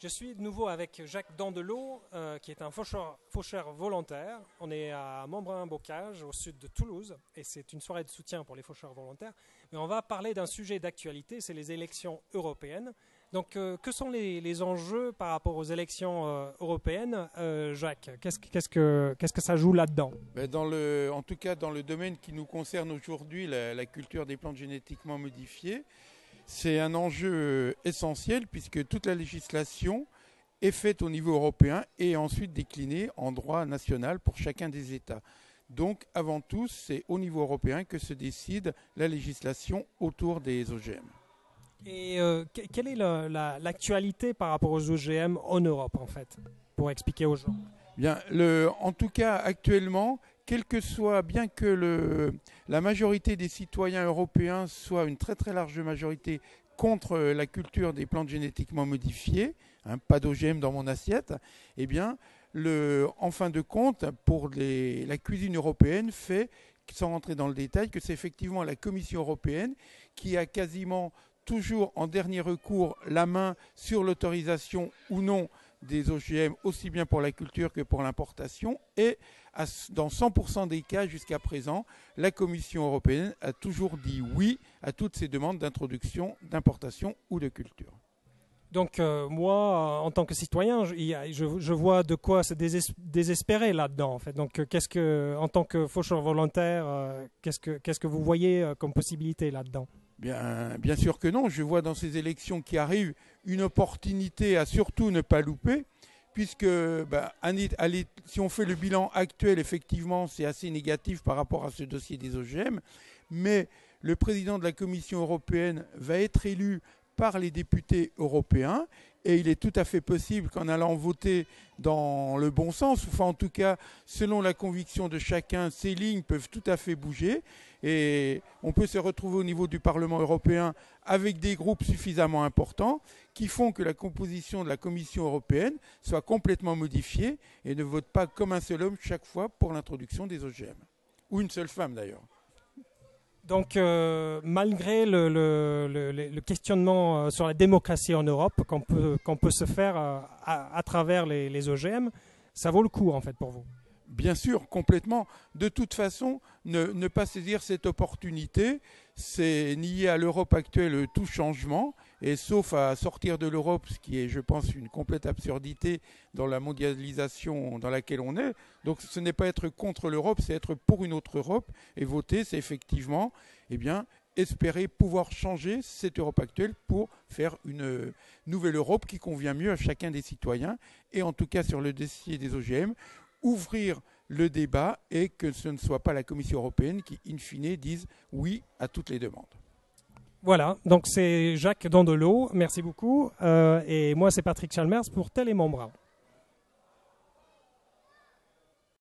Je suis de nouveau avec Jacques Dandelot, qui est un faucheur volontaire. On est à Montbrun-Bocage, au sud de Toulouse, et c'est une soirée de soutien pour les faucheurs volontaires. Mais on va parler d'un sujet d'actualité, c'est les élections européennes. Donc, que sont les enjeux par rapport aux élections européennes, Jacques? Qu'est-ce que ça joue là-dedans? En tout cas, dans le domaine qui nous concerne aujourd'hui, la culture des plantes génétiquement modifiées, c'est un enjeu essentiel puisque toute la législation est faite au niveau européen et ensuite déclinée en droit national pour chacun des États. Donc, avant tout, c'est au niveau européen que se décide la législation autour des OGM. Et quelle est l'actualité par rapport aux OGM en Europe, en fait, pour expliquer aux gens? Bien, en tout cas, actuellement, bien que la majorité des citoyens européens soit une très très large majorité contre la culture des plantes génétiquement modifiées, pas d'OGM dans mon assiette, eh bien, en fin de compte, pour la cuisine européenne fait, sans rentrer dans le détail, que c'est effectivement la Commission européenne qui a quasiment toujours en dernier recours la main sur l'autorisation ou non des OGM, aussi bien pour la culture que pour l'importation. Et dans 100% des cas jusqu'à présent, la Commission européenne a toujours dit oui à toutes ces demandes d'introduction, d'importation ou de culture. Donc moi, en tant que citoyen, je vois de quoi se désespérer là-dedans. En fait. Donc en tant que faucheur volontaire, qu'est-ce que vous voyez comme possibilité là-dedans? Bien sûr que non. Je vois dans ces élections qui arrivent une opportunité à surtout ne pas louper, puisque si on fait le bilan actuel, effectivement, c'est assez négatif par rapport à ce dossier des OGM, mais le président de la Commission européenne va être élu par les députés européens et il est tout à fait possible qu'en allant voter dans le bon sens, enfin en tout cas selon la conviction de chacun, ces lignes peuvent tout à fait bouger et on peut se retrouver au niveau du Parlement européen avec des groupes suffisamment importants qui font que la composition de la Commission européenne soit complètement modifiée et ne vote pas comme un seul homme chaque fois pour l'introduction des OGM. Ou une seule femme d'ailleurs. Donc, malgré le questionnement sur la démocratie en Europe qu'on peut se faire à travers les OGM, ça vaut le coup en fait pour vous? Bien sûr, complètement. De toute façon, ne pas saisir cette opportunité, c'est nier à l'Europe actuelle tout changement. Et sauf à sortir de l'Europe, ce qui est, je pense, une complète absurdité dans la mondialisation dans laquelle on est. Donc ce n'est pas être contre l'Europe, c'est être pour une autre Europe. Et voter, c'est effectivement espérer pouvoir changer cette Europe actuelle pour faire une nouvelle Europe qui convient mieux à chacun des citoyens. Et en tout cas, sur le dossier des OGM, ouvrir le débat et que ce ne soit pas la Commission européenne qui, in fine, dise oui à toutes les demandes. Voilà, donc c'est Jacques Dandelot, merci beaucoup. Et moi c'est Patrick Chalmers pour Télémembran.